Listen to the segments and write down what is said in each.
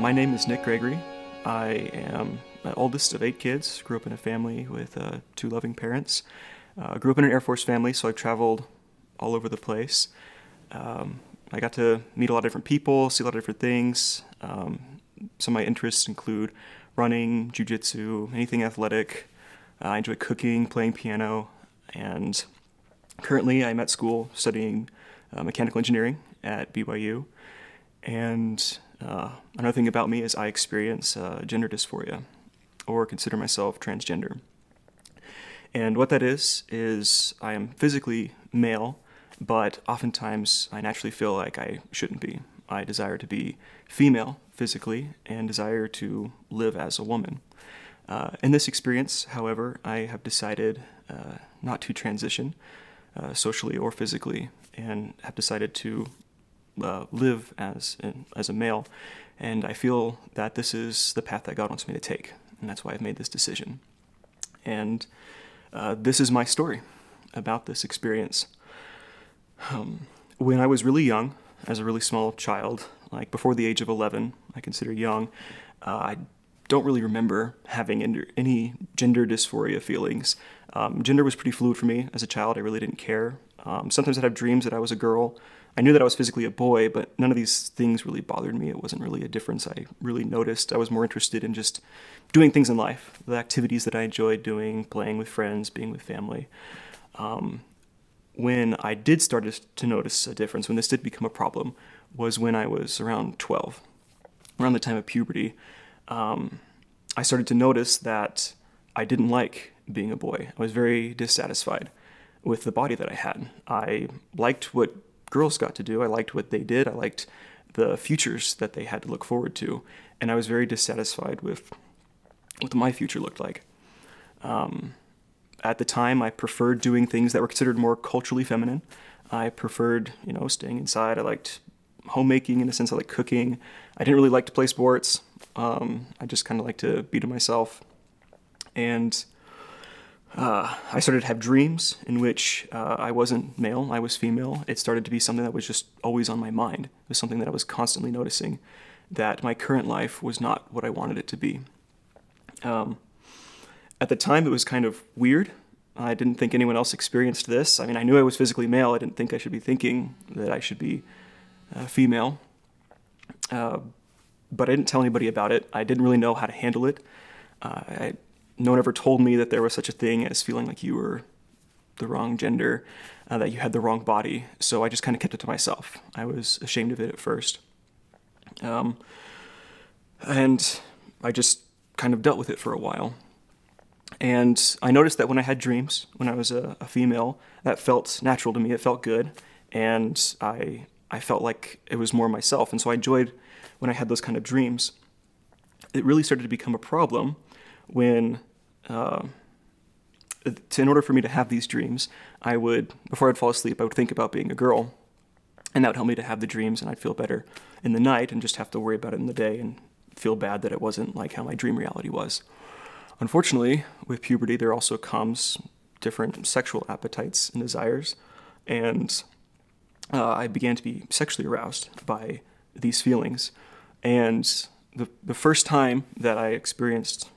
My name is Nick Gregory. I am the oldest of 8 kids. Grew up in a family with 2 loving parents. Grew up in an Air Force family, so I traveled all over the place. I got to meet a lot of different people, see a lot of different things. Some of my interests include running, jiu-jitsu, anything athletic. I enjoy cooking, playing piano, and currently I'm at school studying mechanical engineering at BYU. And another thing about me is I experience gender dysphoria, or consider myself transgender. And what that is I am physically male, but oftentimes I naturally feel like I shouldn't be. I desire to be female physically and desire to live as a woman. In this experience, however, I have decided not to transition socially or physically, and have decided to live as a male, and I feel that this is the path that God wants me to take, and that's why I've made this decision. And this is my story about this experience. When I was really young, as a really small child, like before the age of 11, I consider young, I don't really remember having any gender dysphoria feelings. Gender was pretty fluid for me as a child. I really didn't care. Sometimes I'd have dreams that I was a girl. I knew that I was physically a boy, but none of these things really bothered me. It wasn't really a difference I really noticed. I was more interested in just doing things in life, the activities that I enjoyed doing, playing with friends, being with family. When I did start to notice a difference, when this did become a problem, was when I was around 12, around the time of puberty. I started to notice that I didn't like being a boy. I was very dissatisfied with the body that I had. I liked what girls got to do. I liked what they did. I liked the futures that they had to look forward to. And I was very dissatisfied with what my future looked like. At the time, I preferred doing things that were considered more culturally feminine. I preferred, staying inside. I liked homemaking in a sense. I liked cooking. I didn't really like to play sports. I just kind of liked to be to myself. And I started to have dreams in which I wasn't male, I was female. It started to be something that was just always on my mind. It was something that I was constantly noticing, that my current life was not what I wanted it to be. At the time, it was kind of weird. I didn't think anyone else experienced this. I mean, I knew I was physically male. I didn't think I should be thinking that I should be female. But I didn't tell anybody about it. I didn't really know how to handle it. No one ever told me that there was such a thing as feeling like you were the wrong gender, that you had the wrong body. So I just kind of kept it to myself. I was ashamed of it at first. And I just kind of dealt with it for a while. And I noticed that when I had dreams, when I was a female, that felt natural to me. It felt good. And I felt like it was more myself. And so I enjoyed when I had those kind of dreams. It really started to become a problem when, in order for me to have these dreams, before I'd fall asleep, I would think about being a girl, and that would help me to have the dreams, and I'd feel better in the night and just have to worry about it in the day and feel bad that it wasn't like how my dream reality was. Unfortunately, with puberty, there also comes different sexual appetites and desires, and I began to be sexually aroused by these feelings. And the first time that I experienced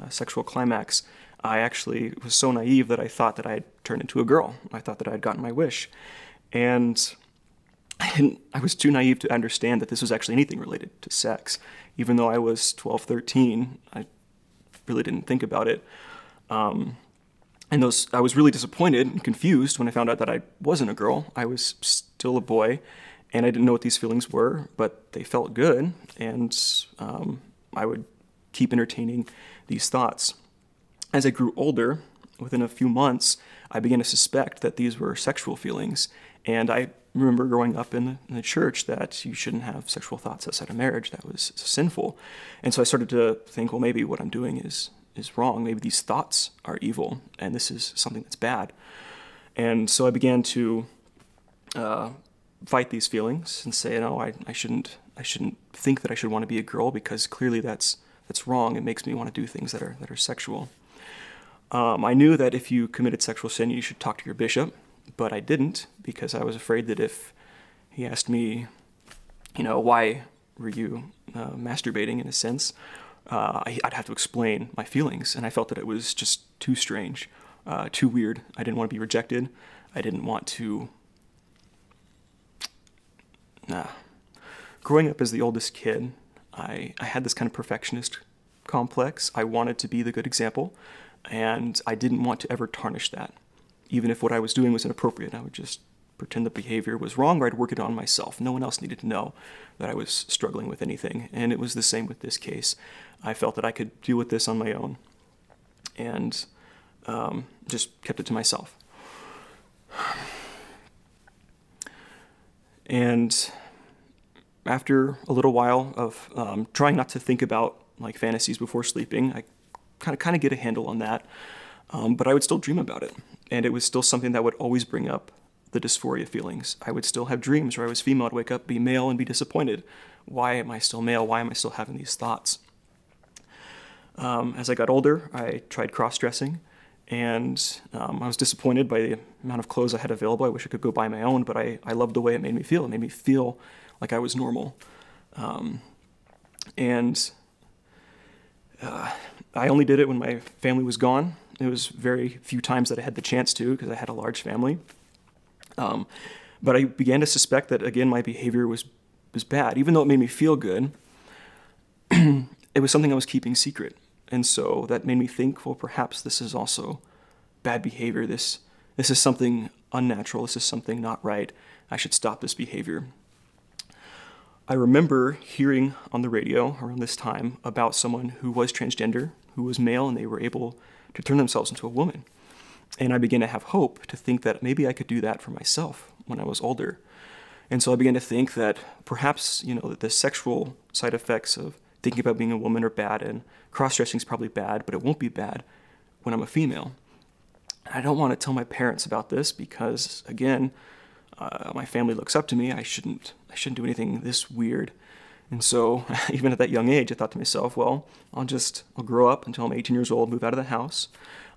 sexual climax, I actually was so naive that I thought that I had turned into a girl. I thought that I had gotten my wish. And I was too naive to understand that this was actually anything related to sex. Even though I was 12, 13, I really didn't think about it. I was really disappointed and confused when I found out that I wasn't a girl. I was still a boy, and I didn't know what these feelings were, but they felt good, and I would keep entertaining these thoughts. As I grew older, within a few months, I began to suspect that these were sexual feelings, and I remember growing up in the church that you shouldn't have sexual thoughts outside of marriage. That was sinful. And so I started to think, well, maybe what I'm doing is wrong. Maybe these thoughts are evil, and this is something that's bad. And so I began to fight these feelings and say, no, I shouldn't think that I should want to be a girl, because clearly that's wrong. It makes me want to do things that are sexual. I knew that if you committed sexual sin, you should talk to your bishop, but I didn't, because I was afraid that if he asked me, why were you masturbating in a sense? I'd have to explain my feelings, and I felt that it was just too strange, too weird. I didn't want to be rejected. I didn't want to... Growing up as the oldest kid, I had this kind of perfectionist complex. I wanted to be the good example, and I didn't want to ever tarnish that. Even if what I was doing was inappropriate, I would just pretend the behavior was wrong, or I'd work it on myself. No one else needed to know that I was struggling with anything, and it was the same with this case. I felt that I could deal with this on my own, and just kept it to myself. And after a little while of trying not to think about like fantasies before sleeping, I kind of get a handle on that. But I would still dream about it, and it was still something that would always bring up the dysphoria feelings. I would still have dreams where I was female. I'd wake up, be male, and be disappointed. Why am I still male? Why am I still having these thoughts? As I got older, I tried cross-dressing, and I was disappointed by the amount of clothes I had available. I wish I could go buy my own, but I loved the way it made me feel. It made me feel like I was normal. I only did it when my family was gone. It was very few times that I had the chance to, because I had a large family. But I began to suspect that, again, my behavior was bad. Even though it made me feel good, it was something I was keeping secret. And so that made me think, well, perhaps this is also bad behavior. This is something unnatural. This is something not right. I should stop this behavior. I remember hearing on the radio around this time about someone who was transgender, who was male, and they were able to turn themselves into a woman. And I began to have hope to think that maybe I could do that for myself when I was older. And so I began to think that perhaps, that the sexual side effects of thinking about being a woman are bad, and cross-dressing is probably bad, but it won't be bad when I'm a female. I don't want to tell my parents about this because, again, my family looks up to me. I shouldn't do anything this weird. And so even at that young age, I thought to myself, well, I'll grow up until I'm 18 years old, move out of the house.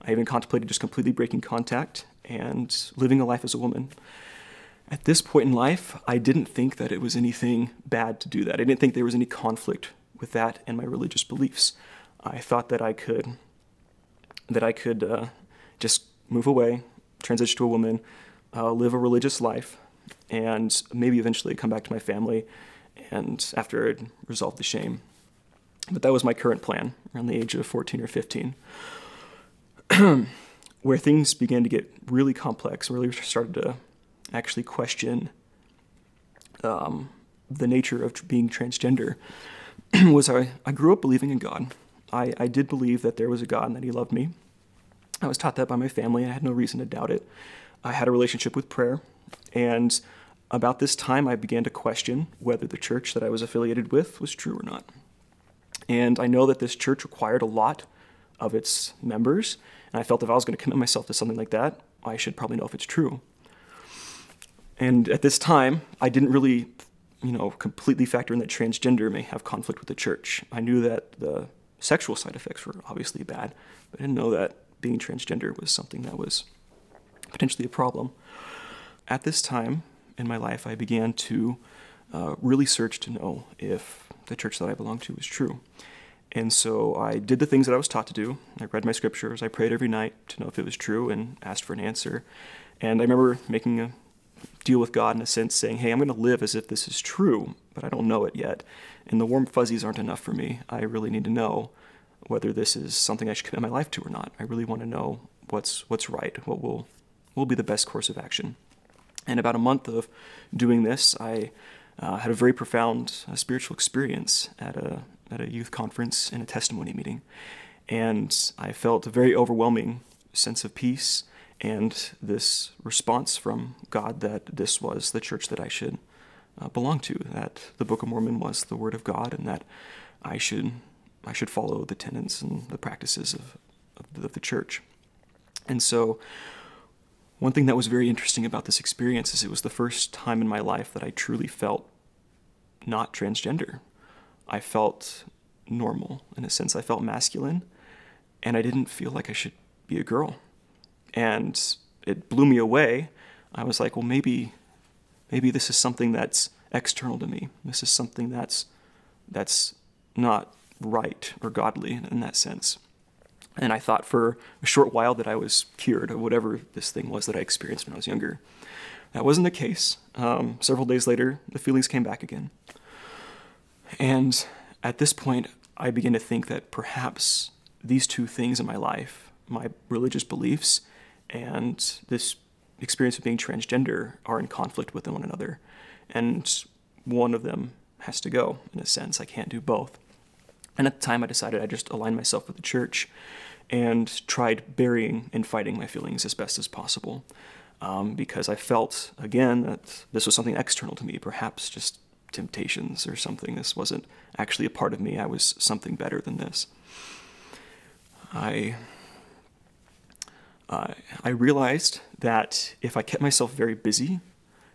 I even contemplated just completely breaking contact and living a life as a woman. At this point in life, I didn't think that it was anything bad to do that. I didn't think there was any conflict with that and my religious beliefs. I thought that I could just move away, transition to a woman, live a religious life, and maybe eventually come back to my family, and after I'd resolved the shame. But that was my current plan around the age of 14 or 15. Where things began to get really complex, really started to actually question the nature of being transgender, was I grew up believing in God. I did believe that there was a God and that he loved me. I was taught that by my family. I had no reason to doubt it. I had a relationship with prayer, and about this time I began to question whether the church that I was affiliated with was true or not. And I know that this church required a lot of its members, and I felt if I was going to commit myself to something like that, I should probably know if it's true. And at this time, I didn't really, completely factor in that transgender may have conflict with the church. I knew that the sexual side effects were obviously bad, but I didn't know that being transgender was something that was potentially a problem. At this time in my life, I began to really search to know if the church that I belonged to was true. And so I did the things that I was taught to do. I read my scriptures. I prayed every night to know if it was true and asked for an answer. And I remember making a deal with God in a sense, saying, hey, I'm going to live as if this is true, but I don't know it yet. And the warm fuzzies aren't enough for me. I really need to know whether this is something I should commit my life to or not. I really want to know what's right, what will be the best course of action. And about a month of doing this, I had a very profound spiritual experience at a youth conference and a testimony meeting. And I felt a very overwhelming sense of peace and this response from God that this was the church that I should belong to, that the Book of Mormon was the Word of God, and that I should follow the tenets and the practices of the church. And so one thing that was very interesting about this experience is it was the first time in my life that I truly felt not transgender. I felt normal, in a sense. I felt masculine, and I didn't feel like I should be a girl. And it blew me away. I was like, well, maybe this is something that's external to me. This is something that's that's not right or godly in that sense. And I thought for a short while that I was cured of whatever this thing was that I experienced when I was younger. That wasn't the case. Several days later, the feelings came back again. And at this point, I began to think that perhaps these two things in my life, my religious beliefs and this experience of being transgender, are in conflict with one another. And one of them has to go, in a sense. I can't do both. And at the time, I decided I'd just align myself with the church and tried burying and fighting my feelings as best as possible. Because I felt, again, that this was something external to me, perhaps just temptations or something. This wasn't actually a part of me. I was something better than this. I realized that if I kept myself very busy,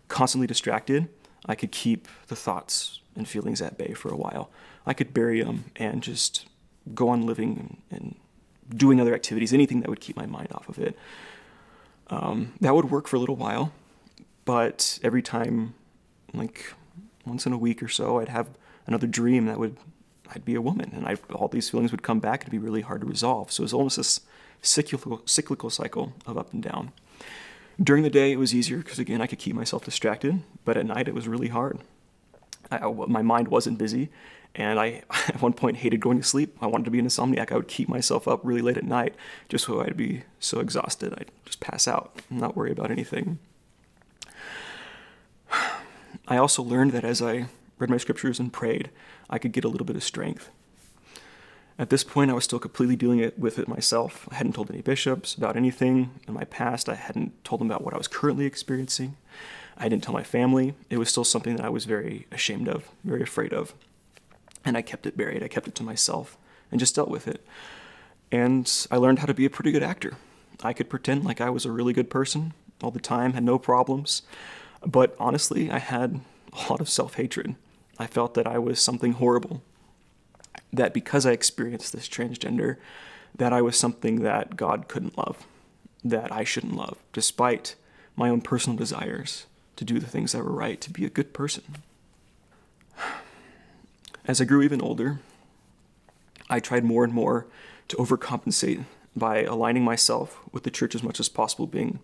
constantly distracted, I could keep the thoughts and feelings at bay for a while. I could bury them and just go on living and doing other activities, anything that would keep my mind off of it. That would work for a little while, but every time, like once in a week or so, I'd have another dream that I'd be a woman, and all these feelings would come back. It'd be really hard to resolve. So it was almost this cyclical cycle of up and down. During the day, it was easier because, again, I could keep myself distracted, but at night it was really hard. My mind wasn't busy, and I, at one point, hated going to sleep. I wanted to be an insomniac. I would keep myself up really late at night just so I'd be so exhausted I'd just pass out and not worry about anything. I also learned that as I read my scriptures and prayed, I could get a little bit of strength. At this point, I was still completely dealing with it myself. I hadn't told any bishops about anything in my past. I hadn't told them about what I was currently experiencing. I didn't tell my family. It was still something that I was very ashamed of, very afraid of. And I kept it buried. I kept it to myself and just dealt with it. And I learned how to be a pretty good actor. I could pretend like I was a really good person all the time, had no problems. But honestly, I had a lot of self-hatred. I felt that I was something horrible. That because I experienced this transgender, that I was something that God couldn't love, that I shouldn't love, despite my own personal desires to do the things that were right, to be a good person. As I grew even older, I tried more and more to overcompensate by aligning myself with the church as much as possible, being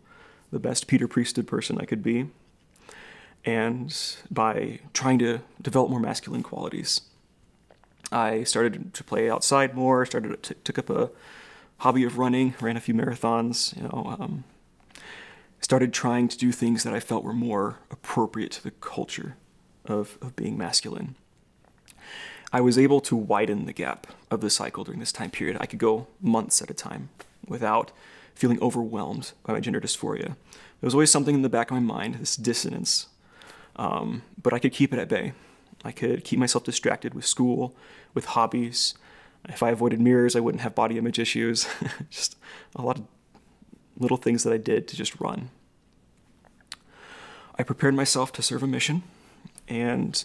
the best Peter Priesthood person I could be, and by trying to develop more masculine qualities. I started to play outside more, took up a hobby of running, ran a few marathons, started trying to do things that I felt were more appropriate to the culture of being masculine. I was able to widen the gap of the cycle during this time period. I could go months at a time without feeling overwhelmed by my gender dysphoria. There was always something in the back of my mind, this dissonance, but I could keep it at bay. I could keep myself distracted with school, with hobbies. If I avoided mirrors, I wouldn't have body image issues. Just a lot of little things that I did to just run. I prepared myself to serve a mission and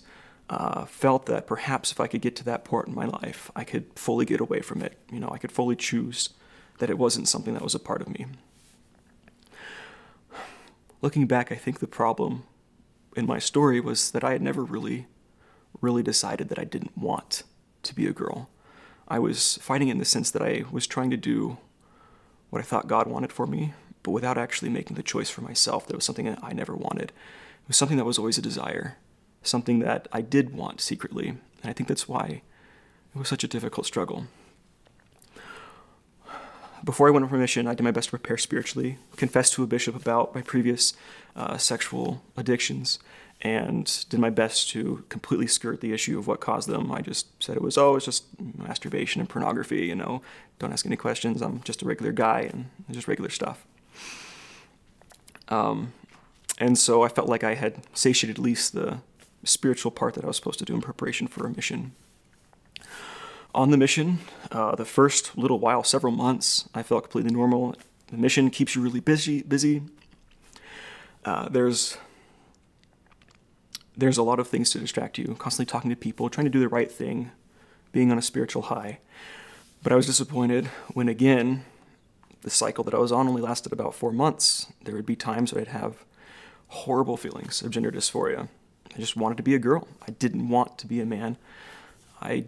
felt that perhaps if I could get to that point in my life, I could fully get away from it. I could fully choose that it wasn't something that was a part of me. Looking back, I think the problem in my story was that I had never really decided that I didn't want to be a girl. I was fighting in the sense that I was trying to do what I thought God wanted for me, but without actually making the choice for myself. That was something that I never wanted. It was something that was always a desire, something that I did want secretly, and I think that's why it was such a difficult struggle. Before I went on mission, I did my best to prepare spiritually, confessed to a bishop about my previous sexual addictions, and did my best to completely skirt the issue of what caused them. I just said it's just masturbation and pornography, don't ask any questions, I'm just a regular guy, and just regular stuff. And so I felt like I had satiated at least the spiritual part that I was supposed to do in preparation for a mission. On the mission, the first little while, several months, I felt completely normal. The mission keeps you really busy. There's a lot of things to distract you, constantly talking to people, trying to do the right thing, being on a spiritual high. But I was disappointed when, again, the cycle that I was on only lasted about 4 months. There would be times where I'd have horrible feelings of gender dysphoria. I just wanted to be a girl. I didn't want to be a man. I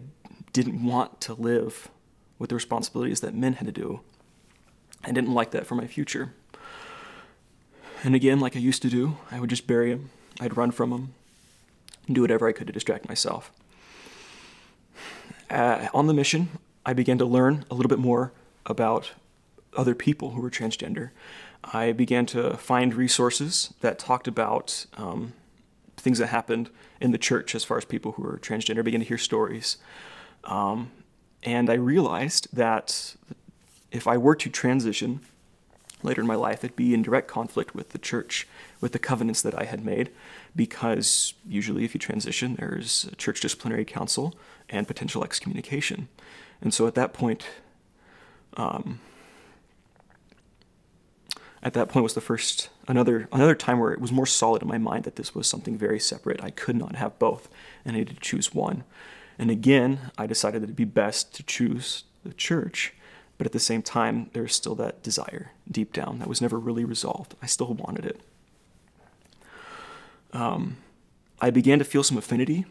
didn't want to live with the responsibilities that men had to do. I didn't like that for my future. And again, like I used to do, I would just bury him. I'd run from him and do whatever I could to distract myself. On the mission, I began to learn a little bit more about other people who were transgender. I began to find resources that talked about things that happened in the church as far as people who were transgender. I began to hear stories. And I realized that if I were to transition later in my life, it'd be in direct conflict with the church, with the covenants that I had made, because usually if you transition, there's a church disciplinary council and potential excommunication. And so at that point was the first, another time where it was more solid in my mind that this was something very separate. I could not have both, and I needed to choose one. And again, I decided that it'd be best to choose the church, but at the same time, there was still that desire deep down that was never really resolved. I still wanted it. I began to feel some affinity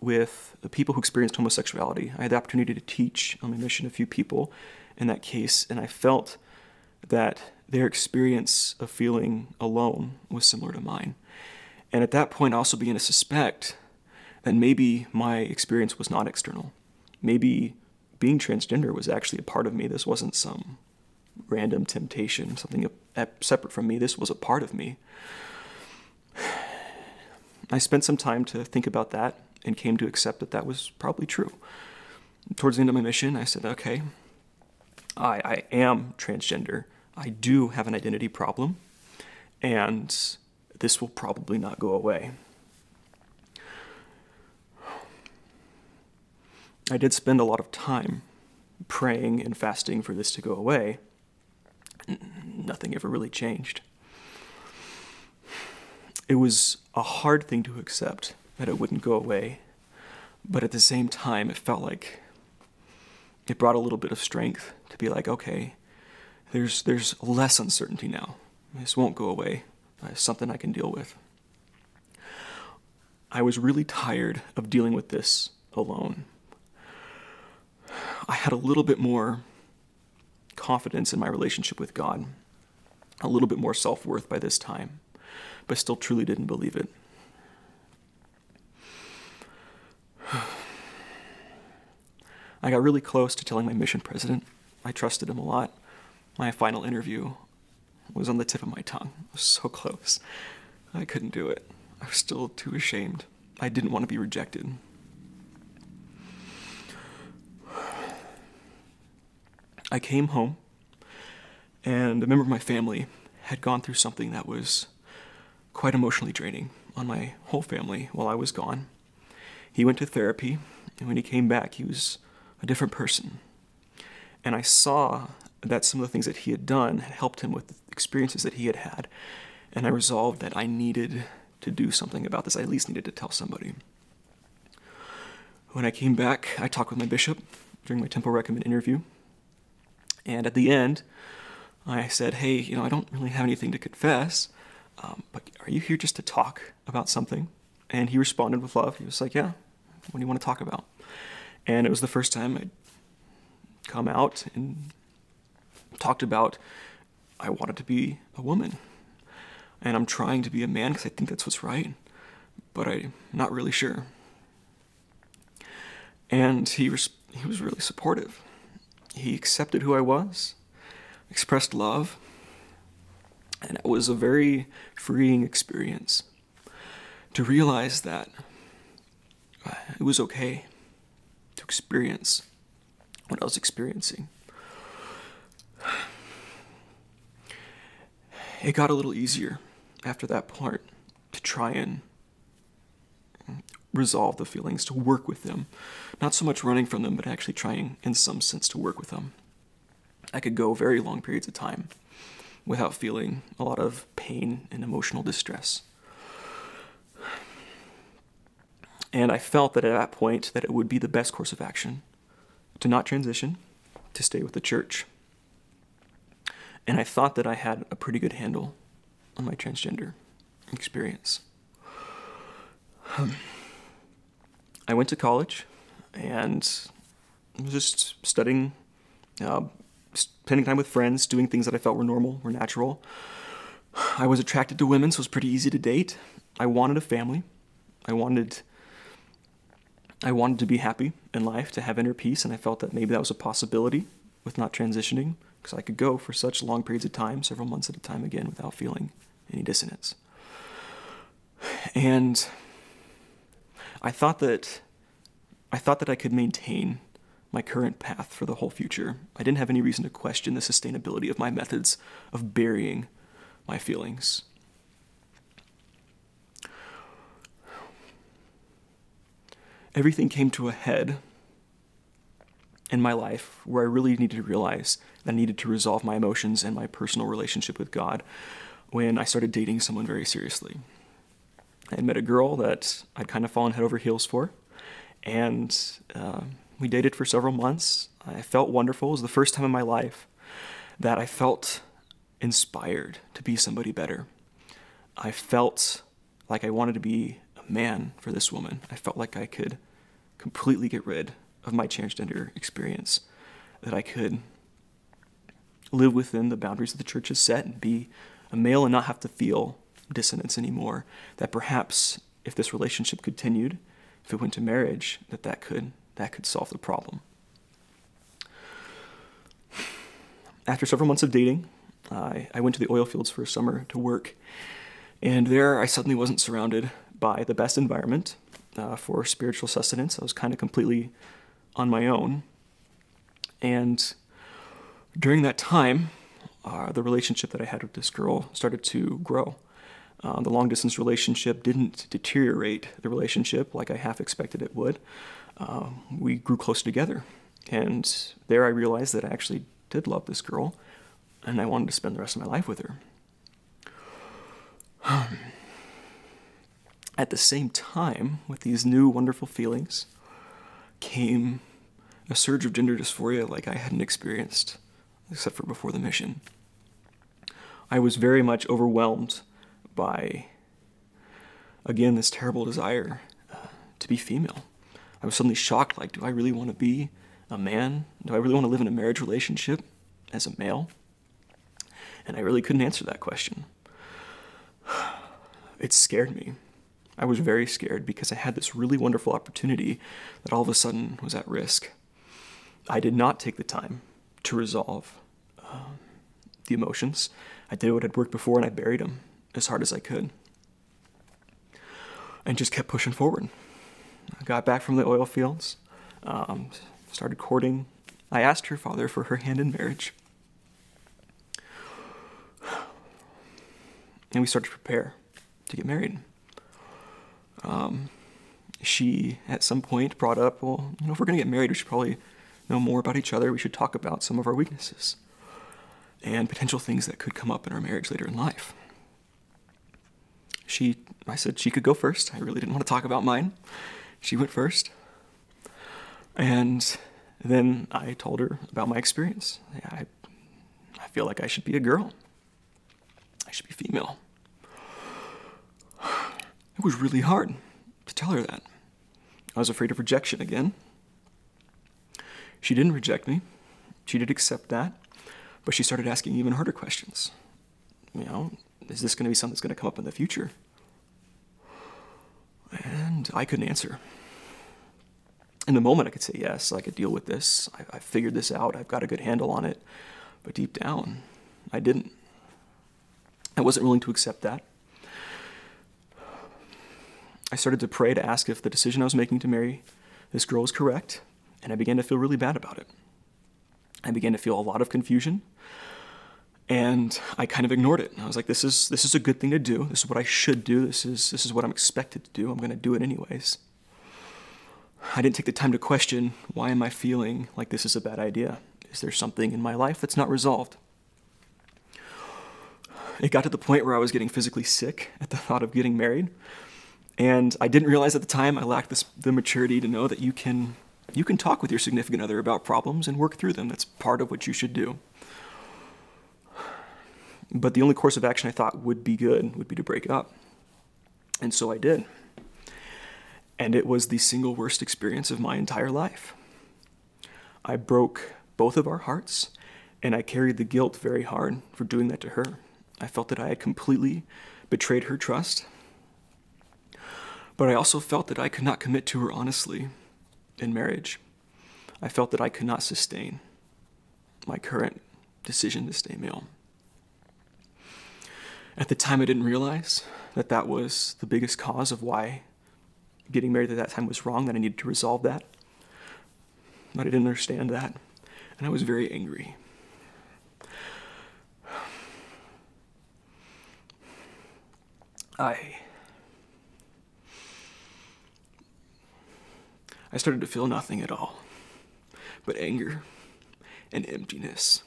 with the people who experienced homosexuality. I had the opportunity to teach on my mission a few people in that case, and I felt that their experience of feeling alone was similar to mine. And at that point, I also began to suspect that maybe my experience was not external. Maybe being transgender was actually a part of me. This wasn't some random temptation, something separate from me. This was a part of me. I spent some time to think about that and came to accept that that was probably true. Towards the end of my mission, I said, okay, I am transgender. I do have an identity problem, and this will probably not go away. I did spend a lot of time praying and fasting for this to go away. Nothing ever really changed. It was a hard thing to accept that it wouldn't go away, but at the same time, it felt like it brought a little bit of strength to be like, okay, there's less uncertainty now. This won't go away. It's something I can deal with. I was really tired of dealing with this alone. I had a little bit more confidence in my relationship with God, a little bit more self-worth by this time, but still truly didn't believe it. I got really close to telling my mission president. I trusted him a lot. My final interview was on the tip of my tongue. I was so close. I couldn't do it. I was still too ashamed. I didn't want to be rejected. I came home, and a member of my family had gone through something that was quite emotionally draining on my whole family while I was gone. He went to therapy, and when he came back, he was a different person. And I saw that some of the things that he had done had helped him with the experiences that he had had, and I resolved that I needed to do something about this. I at least needed to tell somebody. When I came back, I talked with my bishop during my temple recommend interview, and at the end, I said, hey, I don't really have anything to confess, but are you here just to talk about something? And he responded with love. He was like, yeah, what do you want to talk about? And it was the first time I'd come out and talked about I wanted to be a woman. And I'm trying to be a man because I think that's what's right, but I'm not really sure. And he was really supportive. He accepted who I was, expressed love, and it was a very freeing experience to realize that it was okay to experience what I was experiencing. It got a little easier after that part to try and resolve the feelings, to work with them. Not so much running from them, but actually trying, in some sense, to work with them. I could go very long periods of time without feeling a lot of pain and emotional distress. And I felt that at that point that it would be the best course of action to not transition, to stay with the church. And I thought that I had a pretty good handle on my transgender experience. I went to college. and I was just studying, spending time with friends, doing things that I felt were normal, were natural. I was attracted to women, so it was pretty easy to date. I wanted a family. I wanted to be happy in life, to have inner peace, and I felt that maybe that was a possibility with not transitioning, because I could go for such long periods of time, several months at a time again, without feeling any dissonance. And I thought that I could maintain my current path for the whole future. I didn't have any reason to question the sustainability of my methods of burying my feelings. Everything came to a head in my life where I really needed to realize that I needed to resolve my emotions and my personal relationship with God when I started dating someone very seriously. I had met a girl that I'd kind of fallen head over heels for, and we dated for several months. I felt wonderful. It was the first time in my life that I felt inspired to be somebody better. I felt like I wanted to be a man for this woman. I felt like I could completely get rid of my transgender experience, that I could live within the boundaries that the church has set and be a male and not have to feel dissonance anymore, that perhaps if this relationship continued, if it went to marriage, that could solve the problem. After several months of dating, I went to the oil fields for a summer to work, and there I suddenly wasn't surrounded by the best environment for spiritual sustenance. I was kind of completely on my own, and during that time, the relationship that I had with this girl started to grow. The long-distance relationship didn't deteriorate the relationship like I half expected it would. We grew close together, and there I realized that I actually did love this girl, and I wanted to spend the rest of my life with her. At the same time, with these new wonderful feelings, came a surge of gender dysphoria like I hadn't experienced, except for before the mission. I was very much overwhelmed by, again, this terrible desire to be female. I was suddenly shocked, like, do I really want to be a man? Do I really want to live in a marriage relationship as a male? And I really couldn't answer that question. It scared me. I was very scared because I had this really wonderful opportunity that all of a sudden was at risk. I did not take the time to resolve the emotions. I did what had worked before, and I buried them as hard as I could and just kept pushing forward. I got back from the oil fields, started courting. I asked her father for her hand in marriage, and we started to prepare to get married. She, at some point, brought up, well, if we're going to get married, we should probably know more about each other. We should talk about some of our weaknesses and potential things that could come up in our marriage later in life. I said she could go first. I really didn't want to talk about mine. She went first. And then I told her about my experience. I feel like I should be a girl. I should be female. It was really hard to tell her that. I was afraid of rejection again. She didn't reject me. She did accept that. But she started asking even harder questions. Is this going to be something that's going to come up in the future? And I couldn't answer. In the moment, I could say, yes, I could deal with this. I figured this out. I've got a good handle on it. But deep down, I didn't. I wasn't willing to accept that. I started to pray to ask if the decision I was making to marry this girl was correct, and I began to feel really bad about it. I began to feel a lot of confusion, and I kind of ignored it. I was like, this is a good thing to do. This is what I should do. This is what I'm expected to do. I'm going to do it anyways. I didn't take the time to question, why am I feeling like this is a bad idea? Is there something in my life that's not resolved? It got to the point where I was getting physically sick at the thought of getting married. And I didn't realize at the time I lacked the maturity to know that you can talk with your significant other about problems and work through them. That's part of what you should do. But the only course of action I thought would be good would be to break up. And so I did. And it was the single worst experience of my entire life. I broke both of our hearts, and I carried the guilt very hard for doing that to her. I felt that I had completely betrayed her trust, but I also felt that I could not commit to her honestly in marriage. I felt that I could not sustain my current decision to stay male. At the time, I didn't realize that that was the biggest cause of why getting married at that time was wrong, that I needed to resolve that. But I didn't understand that, and I was very angry. I started to feel nothing at all but anger and emptiness.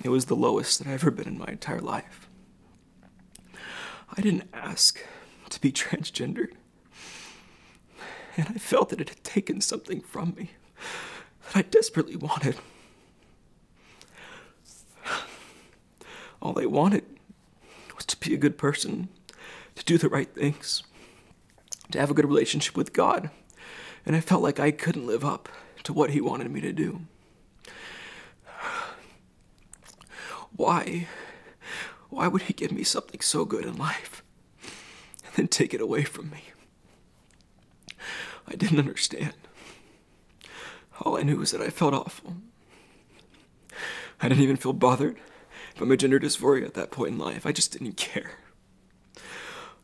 It was the lowest that I've ever been in my entire life. I didn't ask to be transgendered, and I felt that it had taken something from me that I desperately wanted. All I wanted was to be a good person, to do the right things, to have a good relationship with God, and I felt like I couldn't live up to what He wanted me to do. Why would He give me something so good in life and then take it away from me? I didn't understand. All I knew was that I felt awful. I didn't even feel bothered by my gender dysphoria at that point in life. I just didn't care.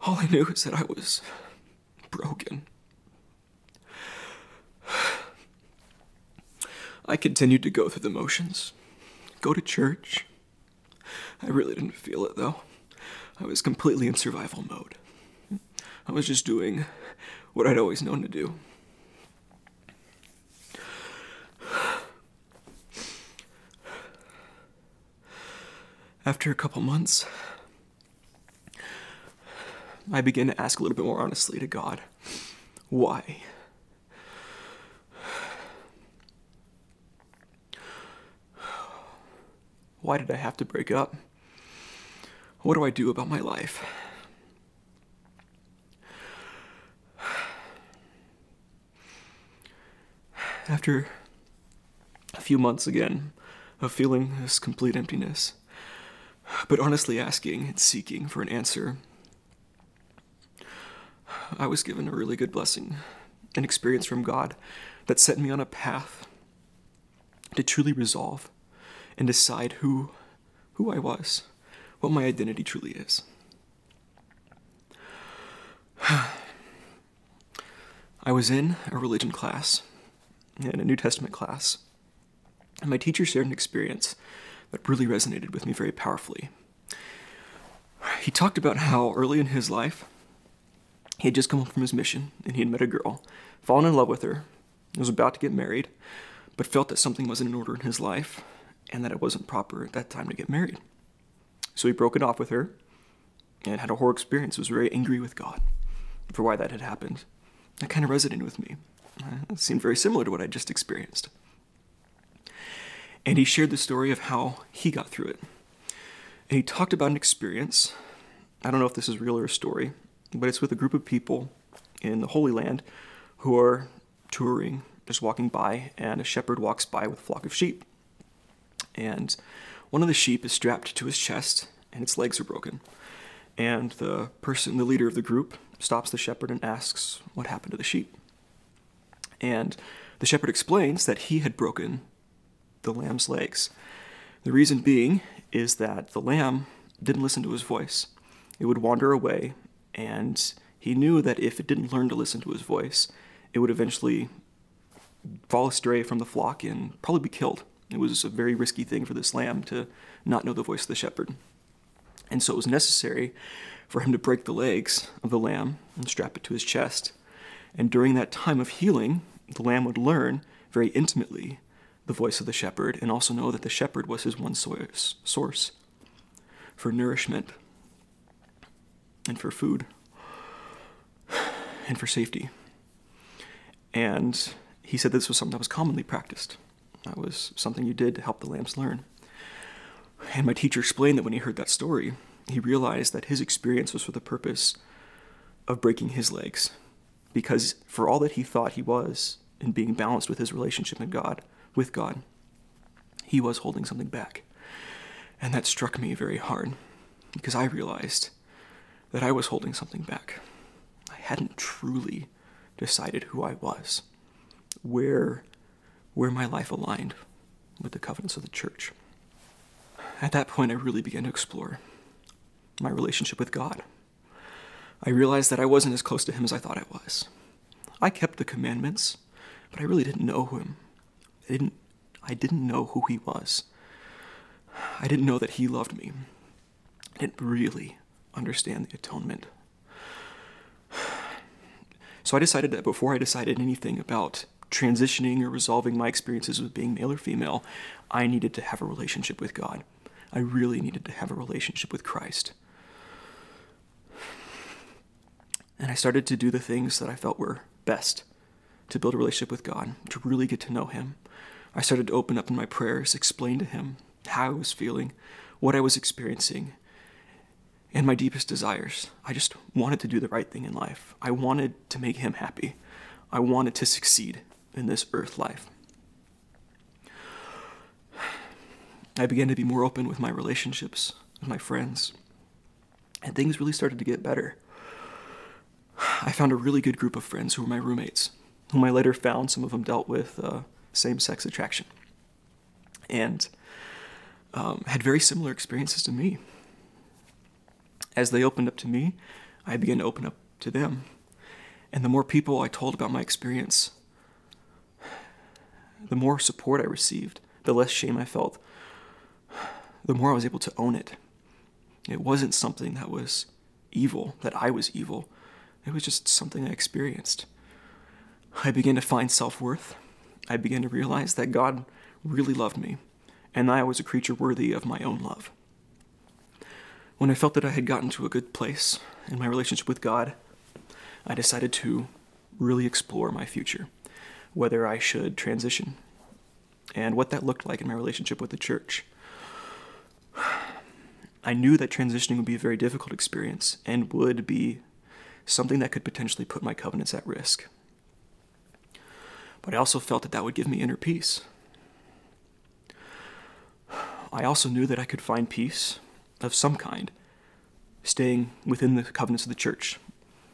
All I knew is that I was broken. I continued to go through the motions, go to church. I really didn't feel it though. I was completely in survival mode. I was just doing what I'd always known to do. After a couple months, I began to ask a little bit more honestly to God, why? Why did I have to break up? What do I do about my life? After a few months again of feeling this complete emptiness, but honestly asking and seeking for an answer, I was given a really good blessing, an experience from God that set me on a path to truly resolve and decide who I was, what my identity truly is. I was in a religion class, in a New Testament class, and my teacher shared an experience that really resonated with me very powerfully. He talked about how early in his life, he had just come home from his mission, and he had met a girl, fallen in love with her, was about to get married, but felt that something wasn't in order in his life, and that it wasn't proper at that time to get married. So he broke it off with her, and had a horrible experience, was very angry with God for why that had happened. That kind of resonated with me. It seemed very similar to what I just experienced. And he shared the story of how he got through it. And he talked about an experience, I don't know if this is real or a story, but it's with a group of people in the Holy Land who are touring, just walking by, and a shepherd walks by with a flock of sheep. And one of the sheep is strapped to his chest, and its legs are broken. And the leader of the group, stops the shepherd and asks what happened to the sheep. And the shepherd explains that he had broken the lamb's legs. The reason being is that the lamb didn't listen to his voice. It would wander away, and he knew that if it didn't learn to listen to his voice, it would eventually fall astray from the flock and probably be killed. It was a very risky thing for this lamb to not know the voice of the shepherd. And so it was necessary for him to break the legs of the lamb and strap it to his chest. And during that time of healing, the lamb would learn very intimately the voice of the shepherd, and also know that the shepherd was his one source for nourishment and for food and for safety. And he said this was something that was commonly practiced. That was something you did to help the lambs learn. And my teacher explained that when he heard that story, he realized that his experience was for the purpose of breaking his legs, because for all that he thought he was in being balanced with his relationship with God, he was holding something back. And that struck me very hard, because I realized that I was holding something back. I hadn't truly decided who I was, where my life aligned with the covenants of the church. At that point, I really began to explore my relationship with God. I realized that I wasn't as close to him as I thought I was. I kept the commandments, but I really didn't know him. I didn't know who he was. I didn't know that he loved me. I didn't really understand the atonement. So I decided that before I decided anything about transitioning or resolving my experiences with being male or female, I needed to have a relationship with God. I really needed to have a relationship with Christ. And I started to do the things that I felt were best to build a relationship with God, to really get to know him. I started to open up in my prayers, explain to him how I was feeling, what I was experiencing, and my deepest desires. I just wanted to do the right thing in life. I wanted to make him happy. I wanted to succeed in this earth life. I began to be more open with my relationships, with my friends, and things really started to get better. I found a really good group of friends who were my roommates, whom I later found some of them dealt with same-sex attraction, and had very similar experiences to me. As they opened up to me, I began to open up to them. And the more people I told about my experience, the more support I received, the less shame I felt, the more I was able to own it. It wasn't something that was evil, that I was evil. It was just something I experienced. I began to find self-worth. I began to realize that God really loved me, and I was a creature worthy of my own love. When I felt that I had gotten to a good place in my relationship with God, I decided to really explore my future, whether I should transition, and what that looked like in my relationship with the church. I knew that transitioning would be a very difficult experience and would be something that could potentially put my covenants at risk. But I also felt that that would give me inner peace. I also knew that I could find peace of some kind, staying within the covenants of the church.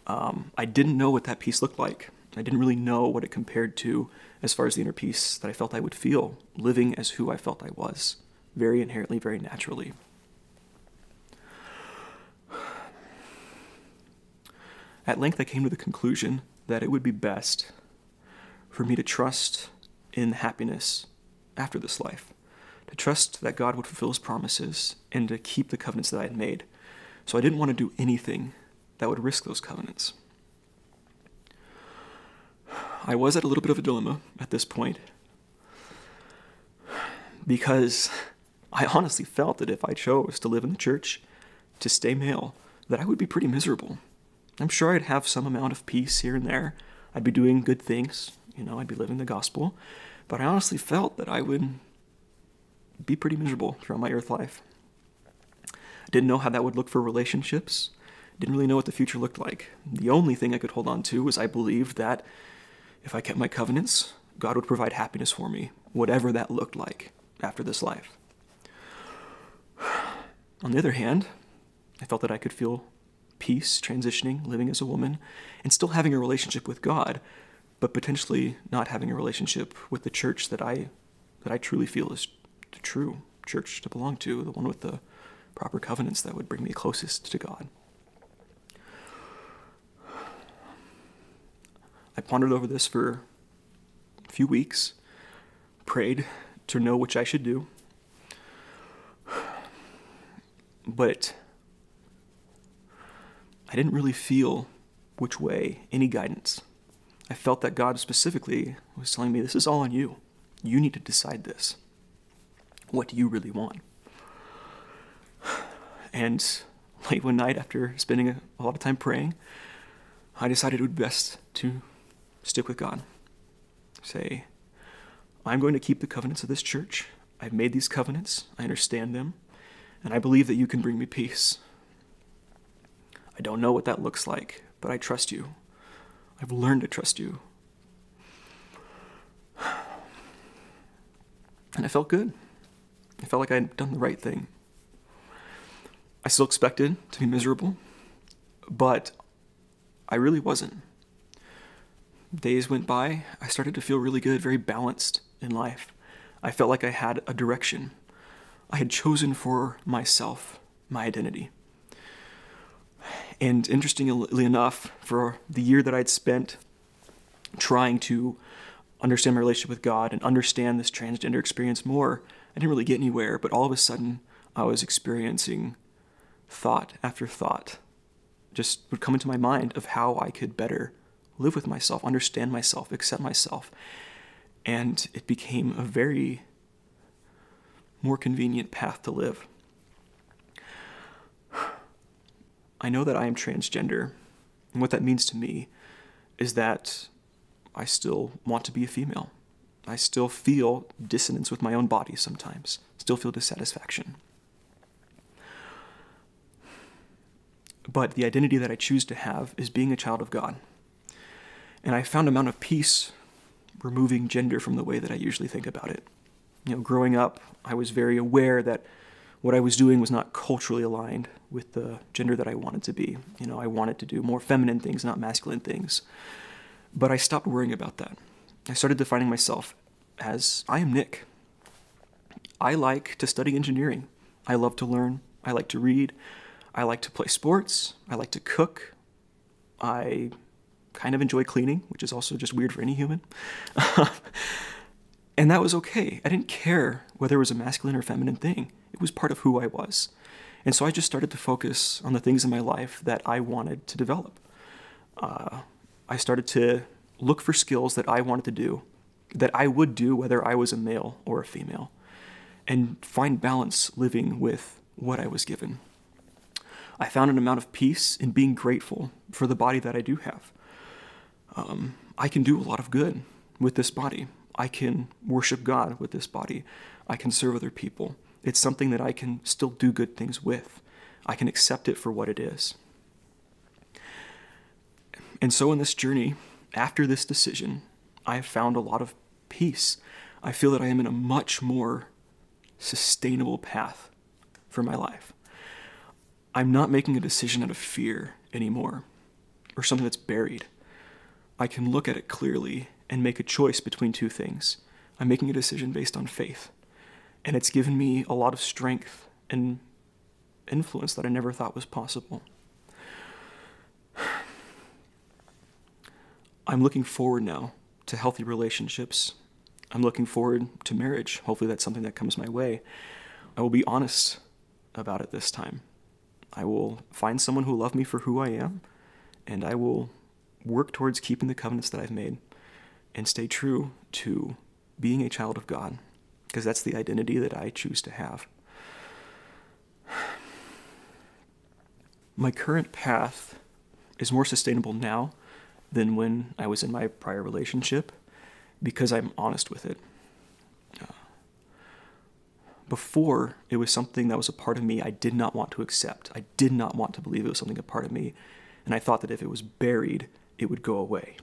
I didn't know what that peace looked like. I didn't really know what it compared to as far as the inner peace that I felt I would feel living as who I felt I was, very inherently, very naturally. At length, I came to the conclusion that it would be best for me to trust in happiness after this life, to trust that God would fulfill his promises and to keep the covenants that I had made. So I didn't want to do anything that would risk those covenants. I was at a little bit of a dilemma at this point, because I honestly felt that if I chose to live in the church, to stay male, that I would be pretty miserable. I'm sure I'd have some amount of peace here and there. I'd be doing good things, I'd be living the gospel, but I honestly felt that I would be pretty miserable throughout my earth life. I didn't know how that would look for relationships. Didn't really know what the future looked like. The only thing I could hold on to was I believed that if I kept my covenants, God would provide happiness for me, whatever that looked like after this life. On the other hand, I felt that I could feel peace transitioning, living as a woman, and still having a relationship with God, but potentially not having a relationship with the church that I truly feel is the true church to belong to, the one with the proper covenants that would bring me closest to God. I pondered over this for a few weeks, prayed to know which I should do, but I didn't really feel which way, any guidance. I felt that God specifically was telling me, this is all on you. You need to decide this. What do you really want? And late one night, after spending a lot of time praying, I decided it would be best to stick with God. Say, I'm going to keep the covenants of this church. I've made these covenants. I understand them. And I believe that you can bring me peace. I don't know what that looks like, but I trust you. I've learned to trust you. And I felt good. I felt like I'd done the right thing. I still expected to be miserable, but I really wasn't. Days went by, I started to feel really good, very balanced in life. I felt like I had a direction. I had chosen for myself my identity. And interestingly enough, for the year that I'd spent trying to understand my relationship with God and understand this transgender experience more, I didn't really get anywhere, but all of a sudden I was experiencing thought after thought just would come into my mind of how I could better live with myself, understand myself, accept myself. And it became a very more convenient path to live. I know that I am transgender, and what that means to me is that I still want to be a female. I still feel dissonance with my own body sometimes, still feel dissatisfaction. But the identity that I choose to have is being a child of God. And I found an amount of peace removing gender from the way that I usually think about it. Growing up, I was very aware that what I was doing was not culturally aligned with the gender that I wanted to be. I wanted to do more feminine things, not masculine things. But I stopped worrying about that. I started defining myself as, I am Nick. I like to study engineering. I love to learn. I like to read. I like to play sports. I like to cook. I kind of enjoy cleaning, which is also just weird for any human. And that was okay. I didn't care whether it was a masculine or feminine thing. It was part of who I was. And so I just started to focus on the things in my life that I wanted to develop. I started to look for skills that I wanted to do, that I would do whether I was a male or a female, and find balance living with what I was given. I found an amount of peace in being grateful for the body that I do have. I can do a lot of good with this body. I can worship God with this body. I can serve other people. It's something that I can still do good things with. I can accept it for what it is. And so in this journey, after this decision, I have found a lot of peace. I feel that I am in a much more sustainable path for my life. I'm not making a decision out of fear anymore, or something that's buried. I can look at it clearly and make a choice between two things. I'm making a decision based on faith, and it's given me a lot of strength and influence that I never thought was possible. I'm looking forward now to healthy relationships. I'm looking forward to marriage. Hopefully that's something that comes my way. I will be honest about it this time. I will find someone who will love me for who I am, and I will work towards keeping the covenants that I've made and stay true to being a child of God, because that's the identity that I choose to have. My current path is more sustainable now than when I was in my prior relationship, because I'm honest with it. Before, it was something that was a part of me I did not want to accept. I did not want to believe it was something a part of me, and I thought that if it was buried, it would go away.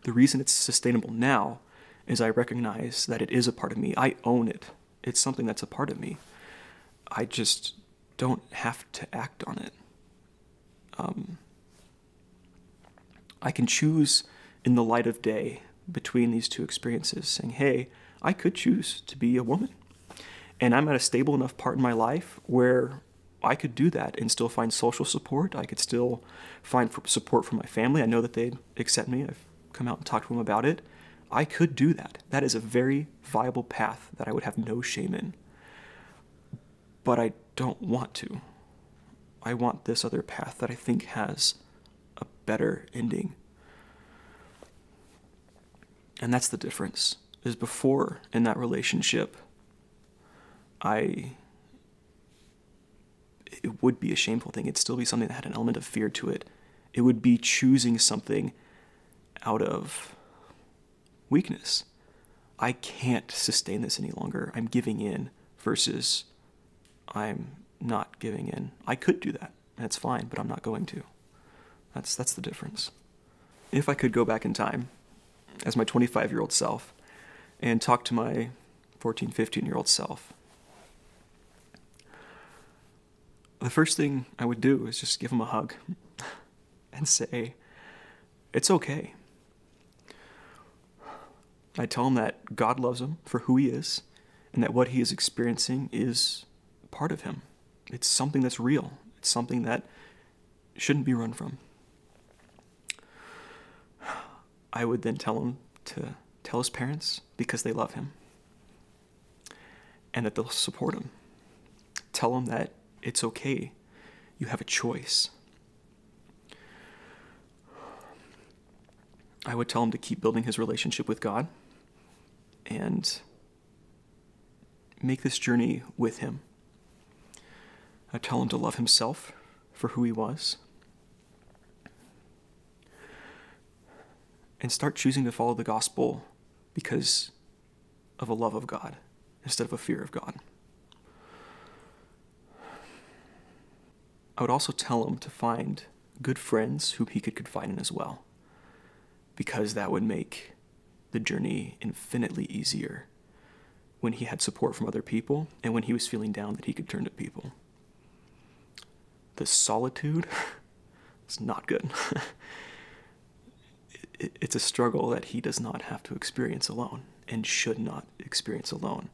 The reason it's sustainable now is I recognize that it is a part of me. I own it. It's something that's a part of me. I just don't have to act on it. I can choose in the light of day between these two experiences, saying, hey, I could choose to be a woman. And I'm at a stable enough part in my life where I could do that and still find social support. I could still find support from my family. I know that they'd accept me. I've come out and talked to them about it. I could do that. That is a very viable path that I would have no shame in. But I don't want to. I want this other path that I think has a better ending. And that's the difference, is before in that relationship, it would be a shameful thing. It'd still be something that had an element of fear to it. It would be choosing something out of weakness. I can't sustain this any longer. I'm giving in versus I'm not giving in. I could do that. That's fine, but I'm not going to. That's the difference. If I could go back in time as my 25-year-old self and talk to my 14, 15-year-old self, the first thing I would do is just give him a hug and say, it's okay. I tell him that God loves him for who he is and that what he is experiencing is part of him. It's something that's real. It's something that shouldn't be run from. I would then tell him to tell his parents because they love him and that they'll support him. Tell him that it's okay. You have a choice. I would tell him to keep building his relationship with God and make this journey with him. I'd tell him to love himself for who he was and start choosing to follow the gospel because of a love of God instead of a fear of God. I would also tell him to find good friends who he could confide in as well, because that would make the journey infinitely easier when he had support from other people and when he was feeling down that he could turn to people. The solitude is not good. It's a struggle that he does not have to experience alone and should not experience alone.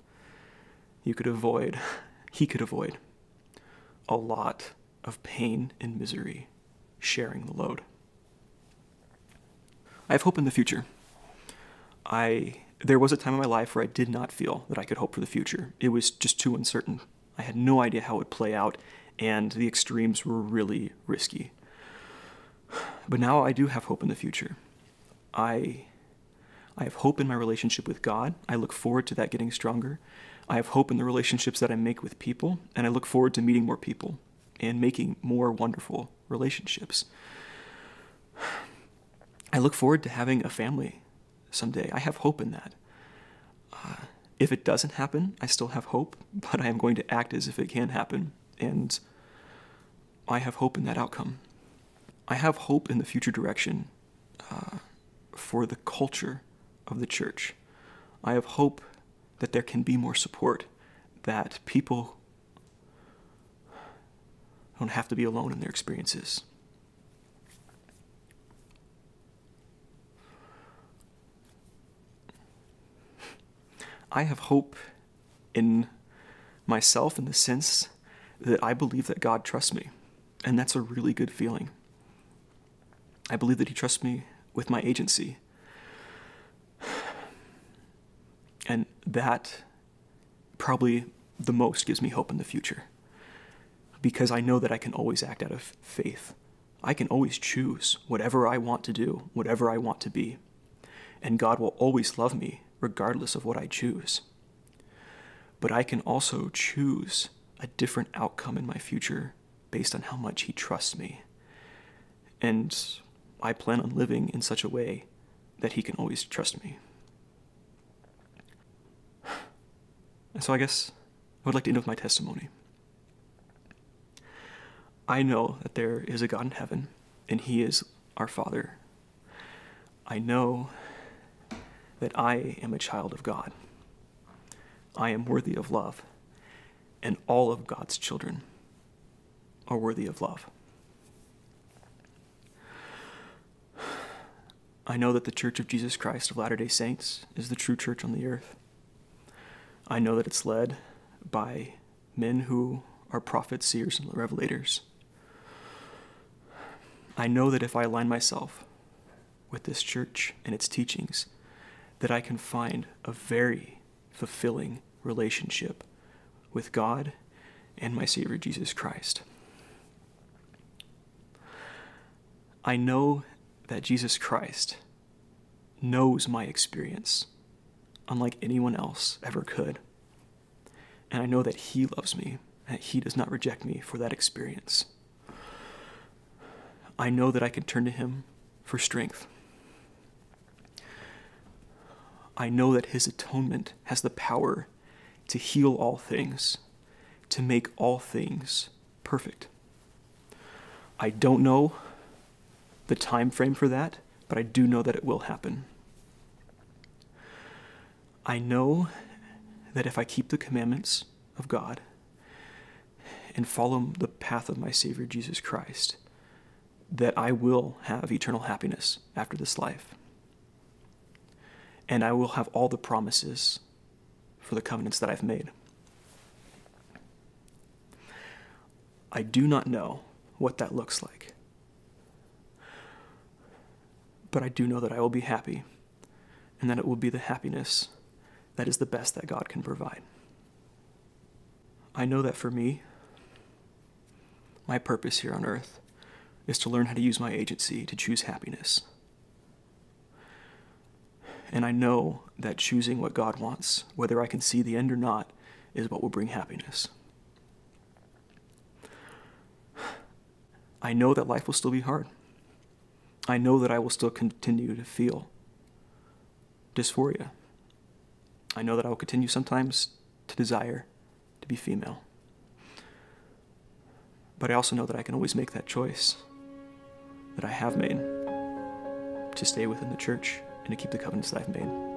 He could avoid a lot of pain and misery sharing the load. I have hope in the future. There was a time in my life where I did not feel that I could hope for the future. It was just too uncertain. I had no idea how it would play out, and the extremes were really risky. But now I do have hope in the future. I have hope in my relationship with God. I look forward to that getting stronger. I have hope in the relationships that I make with people, and I look forward to meeting more people and making more wonderful relationships. I look forward to having a family someday. I have hope in that. If it doesn't happen, I still have hope, but I am going to act as if it can happen, and I have hope in that outcome. I have hope in the future direction for the culture of the church. I have hope that there can be more support, that people don't have to be alone in their experiences. I have hope in myself in the sense that I believe that God trusts me, and that's a really good feeling. I believe that he trusts me with my agency, and that probably the most gives me hope in the future, because I know that I can always act out of faith. I can always choose whatever I want to do, whatever I want to be, and God will always love me regardless of what I choose. But I can also choose a different outcome in my future based on how much he trusts me. And I plan on living in such a way that he can always trust me. And so I guess I would like to end with my testimony. I know that there is a God in heaven, and he is our Father. I know that I am a child of God. I am worthy of love, and all of God's children are worthy of love. I know that the Church of Jesus Christ of Latter-day Saints is the true church on the earth. I know that it's led by men who are prophets, seers, and revelators. I know that if I align myself with this church and its teachings, that I can find a very fulfilling relationship with God and my Savior Jesus Christ. I know that Jesus Christ knows my experience, unlike anyone else ever could. And I know that he loves me, and that he does not reject me for that experience. I know that I can turn to him for strength. I know that his atonement has the power to heal all things, to make all things perfect. I don't know the time frame for that, but I do know that it will happen. I know that if I keep the commandments of God and follow the path of my Savior Jesus Christ, that I will have eternal happiness after this life. And I will have all the promises for the covenants that I've made. I do not know what that looks like, but I do know that I will be happy, and that it will be the happiness that is the best that God can provide. I know that for me, my purpose here on earth is to learn how to use my agency to choose happiness. And I know that choosing what God wants, whether I can see the end or not, is what will bring happiness. I know that life will still be hard. I know that I will still continue to feel dysphoria. I know that I will continue sometimes to desire to be female. But I also know that I can always make that choice that I have made to stay within the church and to keep the covenants that I've made.